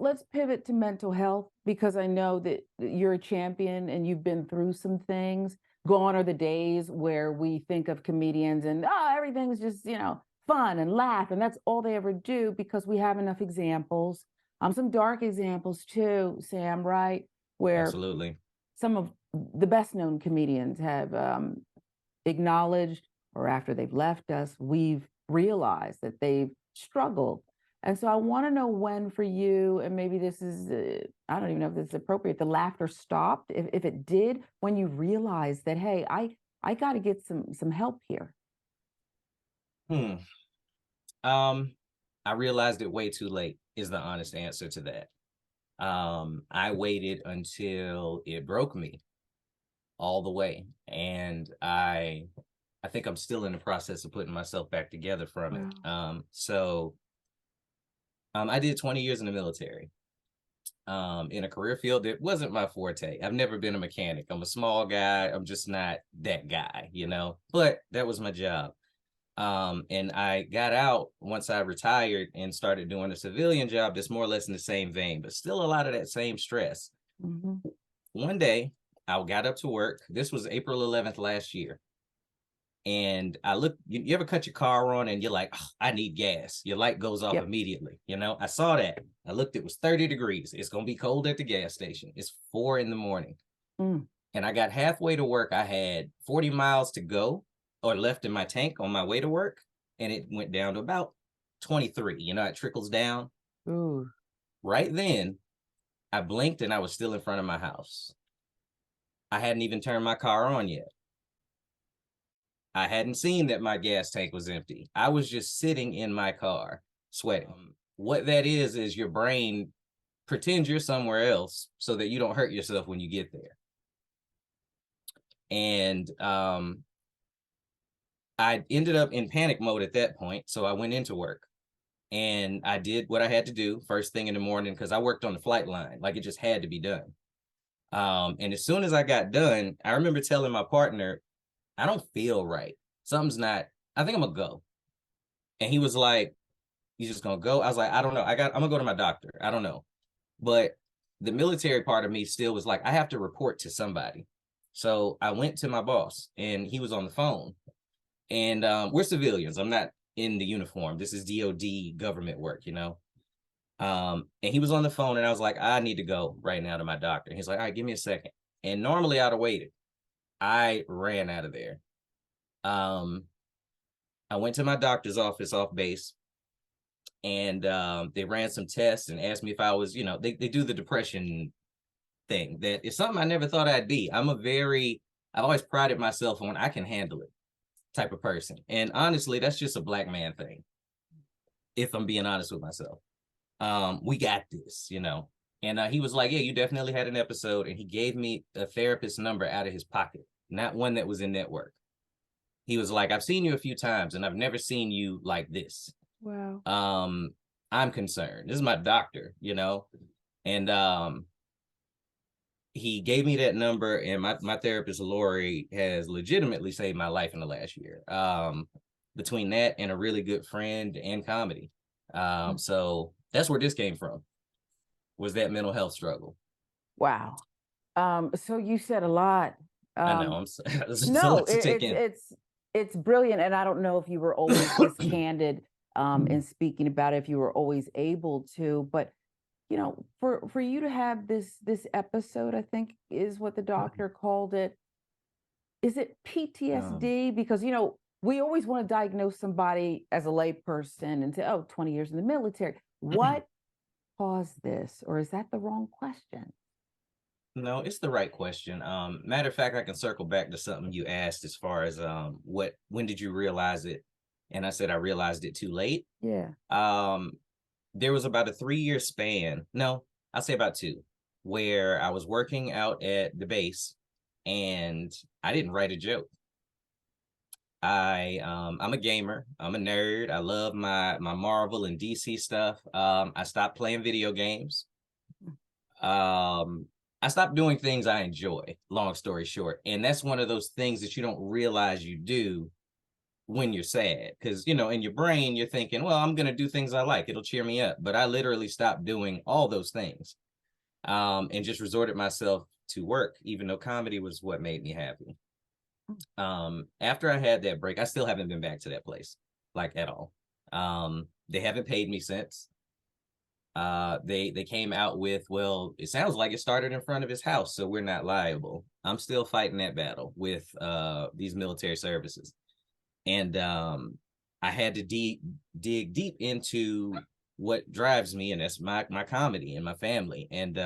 let's pivot to mental health, because I know that you're a champion and you've been through some things. Gone are the days where we think of comedians and everything's just, fun and laugh, and that's all they ever do, because we have enough examples. Some dark examples too, Sam, right? Where Absolutely. some of the best known comedians have acknowledged, or after they've left us, we've realized that they've struggled. And so I want to know when for you, and maybe this is, I don't even know if this is appropriate, the laughter stopped, if it did, when you realized that, hey, I got to get some help here. Hmm. I realized it way too late is the honest answer to that. I waited until it broke me all the way. And I think I'm still in the process of putting myself back together from it. I did 20 years in the military. In a career field that wasn't my forte. I've never been a mechanic. I'm a small guy. I'm just not that guy, but that was my job. And I got out once I retired and started doing a civilian job that's more or less in the same vein, but still a lot of that same stress. Mm-hmm. One day I got up to work. This was April 11th last year. And I looked, you ever cut your car on and you're like, oh, I need gas. Your light goes off immediately. I saw that. I looked, it was 30 degrees. It's going to be cold at the gas station. It's 4 a.m. And I got halfway to work. I had 40 miles to go or left in my tank on my way to work. And it went down to about 23. It trickles down. Ooh. Right then, I blinked and I was still in front of my house. I hadn't even turned my car on yet. I hadn't seen that my gas tank was empty. I was just sitting in my car sweating. What that is your brain pretends you're somewhere else so that you don't hurt yourself when you get there. And I ended up in panic mode at that point. So I went into work and I did what I had to do first thing in the morning, because I worked on the flight line. Like, it just had to be done. And as soon as I got done, I remember telling my partner, I don't feel right. Something's not, I think I'm gonna go. And he was like, you just gonna go? I was like, I don't know. I'm gonna go to my doctor. I don't know. But the military part of me still was like, I have to report to somebody. So I went to my boss and he was on the phone. And we're civilians. I'm not in the uniform. This is DOD government work, And he was on the phone and I was like, I need to go right now to my doctor. And he's like, all right, give me a second. And normally I'd have waited. I ran out of there. I went to my doctor's office off base, and they ran some tests and asked me if I was, they do the depression thing. That is something I never thought I'd be. I've always prided myself on I can handle it type of person. And honestly, that's just a Black man thing, if I'm being honest with myself. We got this, And he was like, yeah, you definitely had an episode. And he gave me a therapist number out of his pocket, not one that was in network. He was like, I've seen you a few times and I've never seen you like this. Wow. I'm concerned. This is my doctor, And he gave me that number, and my therapist, Lori, has legitimately saved my life in the last year. Between that and a really good friend and comedy. So that's where this came from, was that mental health struggle. Wow. So you said a lot. I know. No, it's brilliant. And I don't know if you were always this candid in speaking about it, if you were always able to, but for you to have this episode, I think is what the doctor called it. Is it PTSD? Because we always want to diagnose somebody as a layperson and say, 20 years in the military. What caused this? Or is that the wrong question? No, it's the right question. Matter of fact, I can circle back to something you asked as far as when did you realize it? And I said I realized it too late. Yeah. There was about a 3-year span. No, I'll say about 2, where I was working out at the base and I didn't write a joke. I'm a gamer. I'm a nerd. I love my Marvel and DC stuff. I stopped playing video games. I stopped doing things I enjoy, long story short. And that's one of those things that you don't realize you do when you're sad, because you know, in your brain you're thinking, well, I'm going to do things I like, it'll cheer me up, but I literally stopped doing all those things, and just resorted myself to work, even though comedy was what made me happy. After I had that break, I still haven't been back to that place, like, at all. They haven't paid me since. They came out with, well, it sounds like it started in front of his house, so we're not liable. I'm still fighting that battle with these military services. And I had to dig deep into what drives me, and that's my comedy and my family. And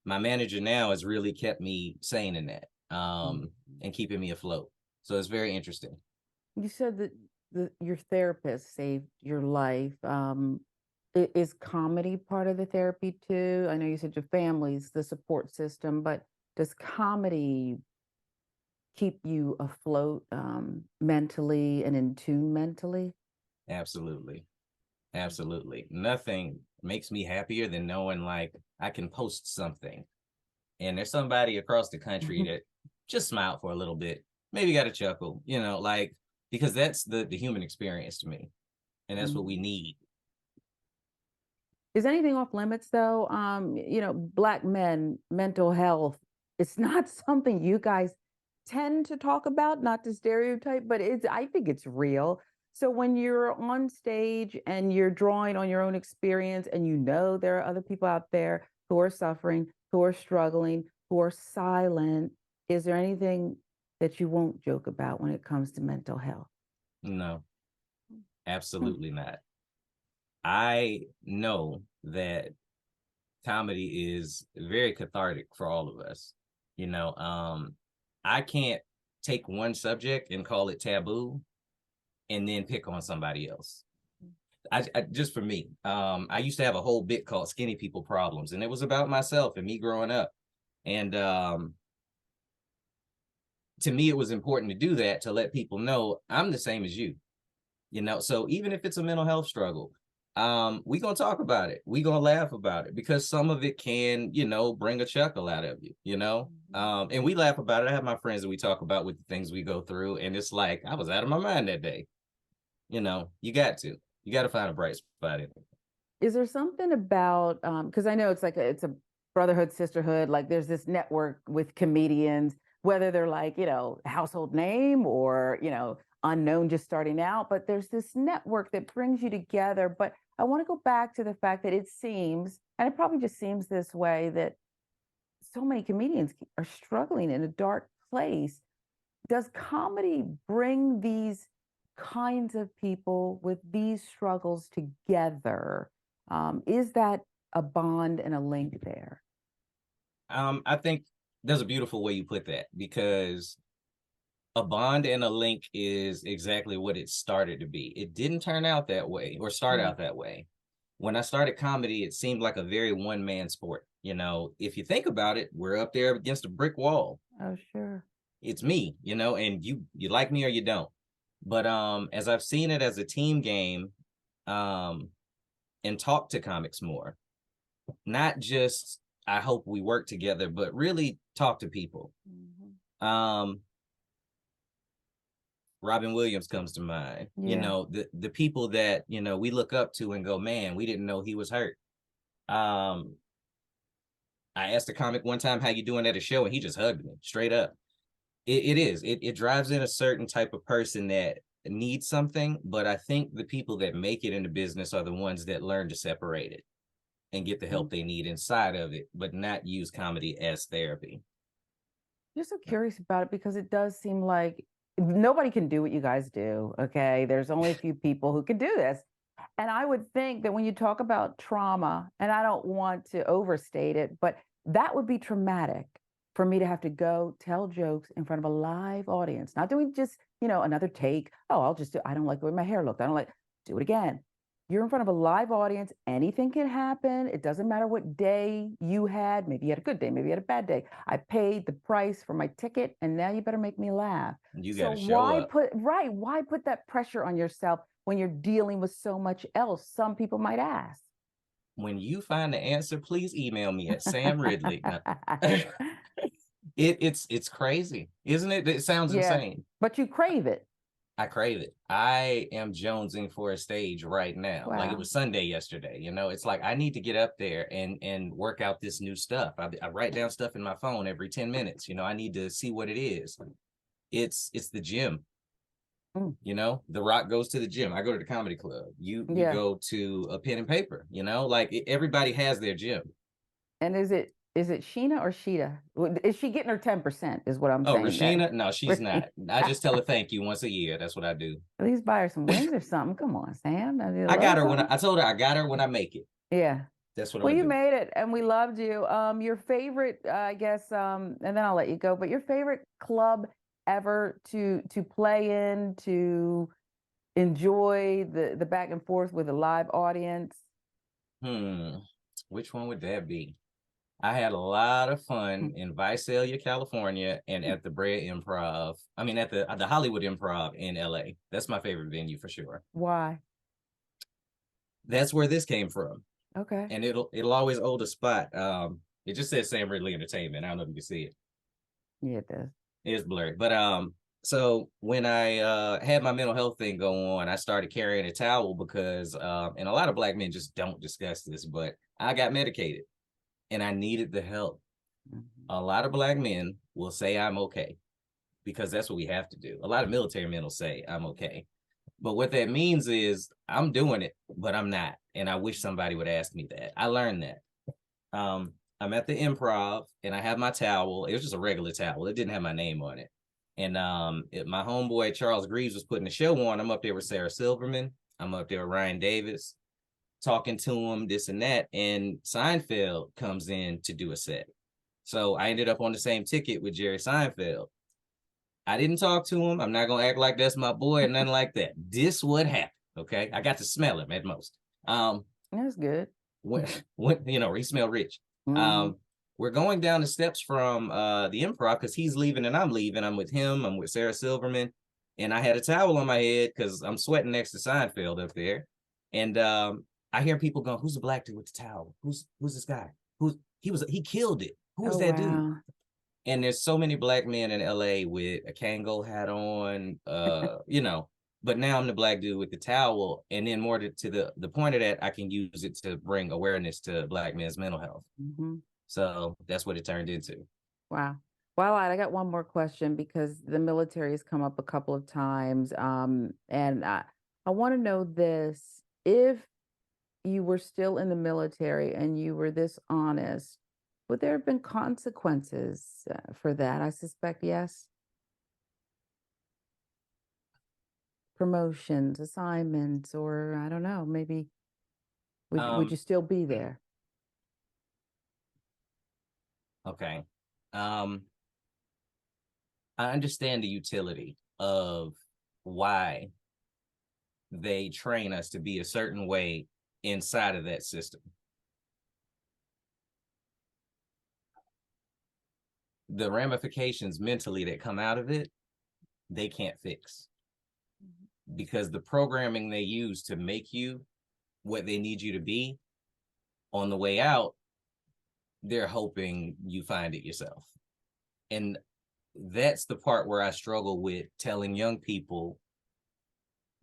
my manager now has really kept me sane in that, and keeping me afloat. So it's very interesting. You said that your therapist saved your life. Is comedy part of the therapy too? I know you said your family's the support system, but does comedy keep you afloat mentally and in tune mentally? Absolutely. Absolutely. Nothing makes me happier than knowing, like, I can post something and there's somebody across the country that just smiled for a little bit, maybe got a chuckle, you know, like, because that's the human experience to me. And that's what we need. Is anything off limits though? Black men, mental health, it's not something you guys tend to talk about, not to stereotype, but I think it's real. So when you're on stage and you're drawing on your own experience and you know there are other people out there who are suffering, who are struggling, who are silent, is there anything that you won't joke about when it comes to mental health? No, Hmm. absolutely not. I know that comedy is very cathartic for all of us. You know, I can't take one subject and call it taboo and then pick on somebody else. I just, for me, I used to have a whole bit called Skinny People Problems, and it was about myself and me growing up. And to me, it was important to do that, to let people know I'm the same as you. You know, so even if it's a mental health struggle, we gonna talk about it, we gonna laugh about it, because some of it can, you know, bring a chuckle out of you, you know. And we laugh about it. I have my friends that we talk about with the things we go through, and it's like, I was out of my mind that day. You know, you got to find a bright spot in it. Is there something about because I know it's like it's a brotherhood, sisterhood, like there's this network with comedians, whether they're like, household name or, unknown just starting out, but there's this network that brings you together. But I want to go back to the fact that it seems, and it probably just seems this way, that so many comedians are struggling in a dark place. Does comedy bring these kinds of people with these struggles together? Is that a bond and a link there? I think there's a beautiful way you put that, because a bond and a link is exactly what it started to be. It didn't turn out that way, or start Mm. out that way. When I started comedy, it seemed like a very one man sport. You know, if you think about it, we're up there against a brick wall. Oh, sure. It's me, you know, and you like me or you don't. But as I've seen it as a team game, um, and talk to comics more, not just I hope we work together, but really talk to people. Mhm. Um, Robin Williams comes to mind. You Yeah. know, the people that, you know, we look up to and go, man, we didn't know he was hurt. Um, I asked a comic one time, how you doing at a show, and he just hugged me straight up. It drives in a certain type of person that needs something, but I think the people that make it in the business are the ones that learn to separate it and get the Mm. help they need inside of it, but not use comedy as therapy. Just so curious about it because it does seem like nobody can do what you guys do. Okay. There's only a few people who can do this. And I would think that when you talk about trauma, and I don't want to overstate it, but that would be traumatic for me to have to go tell jokes in front of a live audience, not doing just, another take. Oh, I don't like the way my hair looked. I don't like, do it again. You're in front of a live audience. Anything can happen. It doesn't matter what day you had. Maybe you had a good day. Maybe you had a bad day. I paid the price for my ticket and now you better make me laugh. You got So to show up. why put that pressure on yourself when you're dealing with so much else? Some people might ask. When you find the answer, please email me at Sam Ridley. No. It's crazy, isn't it? It sounds Yeah, insane. but you crave it. I crave it. I am jonesing for a stage right now. Like it Wow. was Sunday yesterday. It's like I need to get up there and work out this new stuff. I write down stuff in my phone every 10 minutes. I need to see what it is. It's the gym. Mm. The Rock goes to the gym. I go to the comedy club. You Yeah. go to a pen and paper. Like everybody has their gym. And is it Sheena or Sheeta? Is she getting her 10%? Is what I'm Oh, saying there. Rashina? No, she's not. I just tell her thank you once a year. That's what I do. At least buy her some wings or something. Come on, Sam. I need a I little got her when something. I told her I got her when I make it. Yeah. That's what I'm Well, gonna you do. made it, and we loved you. Your favorite, I guess, and then I'll let you go. But your favorite club ever to play in, to enjoy the back and forth with a live audience. Which one would that be? I had a lot of fun in Visalia, California, and at the Brea Improv. I mean, at the Hollywood Improv in LA. That's my favorite venue for sure. Why? That's where this came from, Okay. and it'll always hold a spot. It just says Sam Ridley Entertainment. I don't know if you can see it. Yeah, it does. It's blurry, but so when I had my mental health thing go on, I started carrying a towel because and a lot of Black men just don't discuss this, but I got medicated and I needed the help. Mm-hmm. A lot of Black men will say I'm okay because that's what we have to do. A lot of military men will say I'm okay. But what that means is I'm doing it, but I'm not. And I wish somebody would ask me that. I learned that. I'm at the Improv and I have my towel. It was just a regular towel. It didn't have my name on it. And my homeboy Charles Greaves was putting the show on. I'm up there with Sarah Silverman. I'm up there with Ryan Davis, talking to him, this and that. And Seinfeld comes in to do a set. So I ended up on the same ticket with Jerry Seinfeld. I didn't talk to him. I'm not gonna act like that's my boy or nothing like that. This would happen. Okay. I got to smell him at most. That's good. when he smelled rich. Mm-hmm. We're going down the steps from the Improv because he's leaving and I'm leaving. I'm with him. I'm with Sarah Silverman, and I had a towel on my head because I'm sweating next to Seinfeld up there. And I hear people going, "Who's the Black dude with the towel? Who's this guy? He killed it? Who's Oh, that dude?" wow. And there's so many Black men in LA with a Kangol hat on, but now I'm the Black dude with the towel. And then more to the point of that, I can use it to bring awareness to Black men's mental health. Mm-hmm. So that's what it turned into. Wow. Well, I got one more question because the military has come up a couple of times. And I want to know this. If you were still in the military and you were this honest, would there have been consequences for that? I suspect yes. Promotions, assignments, or I don't know, maybe would you still be there? Okay. Um, I understand the utility of why they train us to be a certain way inside of that system. The ramifications mentally that come out of it, they can't fix because the programming they use to make you what they need you to be on the way out, they're hoping you find it yourself. And that's the part where I struggle with telling young people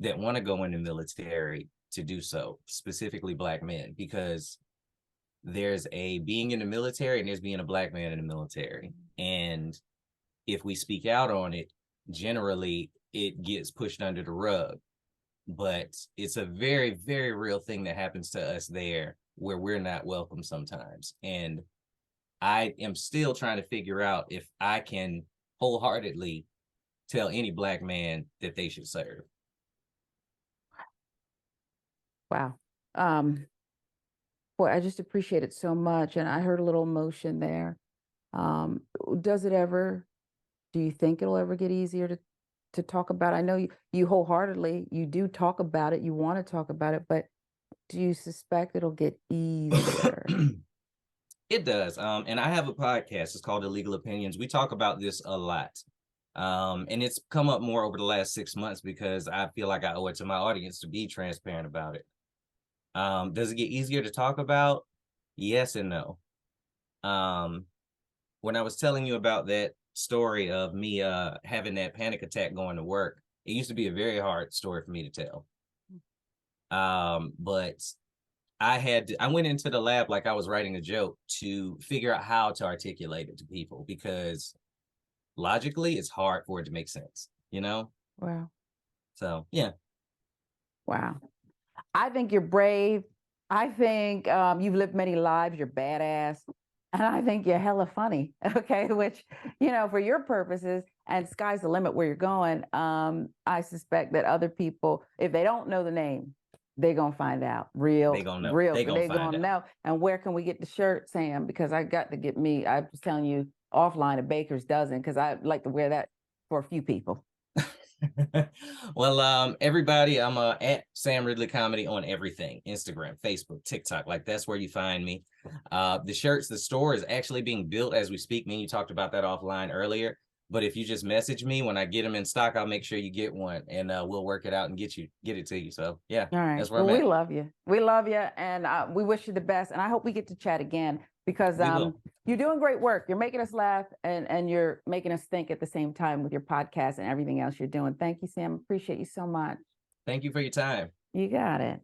that want to go in the military to do so, specifically Black men, because there's a being in the military and there's being a Black man in the military. And if we speak out on it, generally it gets pushed under the rug. But it's a very, very real thing that happens to us there where we're not welcome sometimes. And I am still trying to figure out if I can wholeheartedly tell any Black man that they should serve. Wow. Boy, I just appreciate it so much. And I heard a little emotion there. Um, does it ever, do you think it'll ever get easier to talk about? I know you wholeheartedly, you do talk about it, you want to talk about it, but do you suspect it'll get easier? It does. And I have a podcast. It's called Illegal Opinions. We talk about this a lot. And it's come up more over the last 6 months because I feel like I owe it to my audience to be transparent about it. Does it get easier to talk about? Yes and no. When I was telling you about that story of me having that panic attack going to work, It used to be a very hard story for me to tell. But I went into the lab like I was writing a joke to figure out how to articulate it to people, because logically it's hard for it to make sense, you know? Wow. So, yeah. Wow. I think you're brave. I think you've lived many lives. You're badass. And I think you're hella funny. Okay. Which, for your purposes, and sky's the limit where you're going. I suspect that other people, if they don't know the name, they're going to find out. They gonna know. Real. They gonna They're find going to out. know. And where can we get the shirt, Sam? Because I got to get me, I was telling you offline, a baker's dozen, because I like to wear that for a few people. Well, everybody, I'm at Sam Ridley Comedy on everything: Instagram, Facebook, TikTok. Like, that's where you find me. The shirts, the store is actually being built as we speak. Me and you talked about that offline earlier. But if you just message me when I get them in stock, I'll make sure you get one, and we'll work it out and get it to you. So yeah, all right. that's where Well, I'm we at. love you. We love you, and we wish you the best. And I hope we get to chat again, because We will. you're doing great work. You're making us laugh, and you're making us think at the same time with your podcast and everything else you're doing. Thank you, Sam. Appreciate you so much. Thank you for your time. You got it.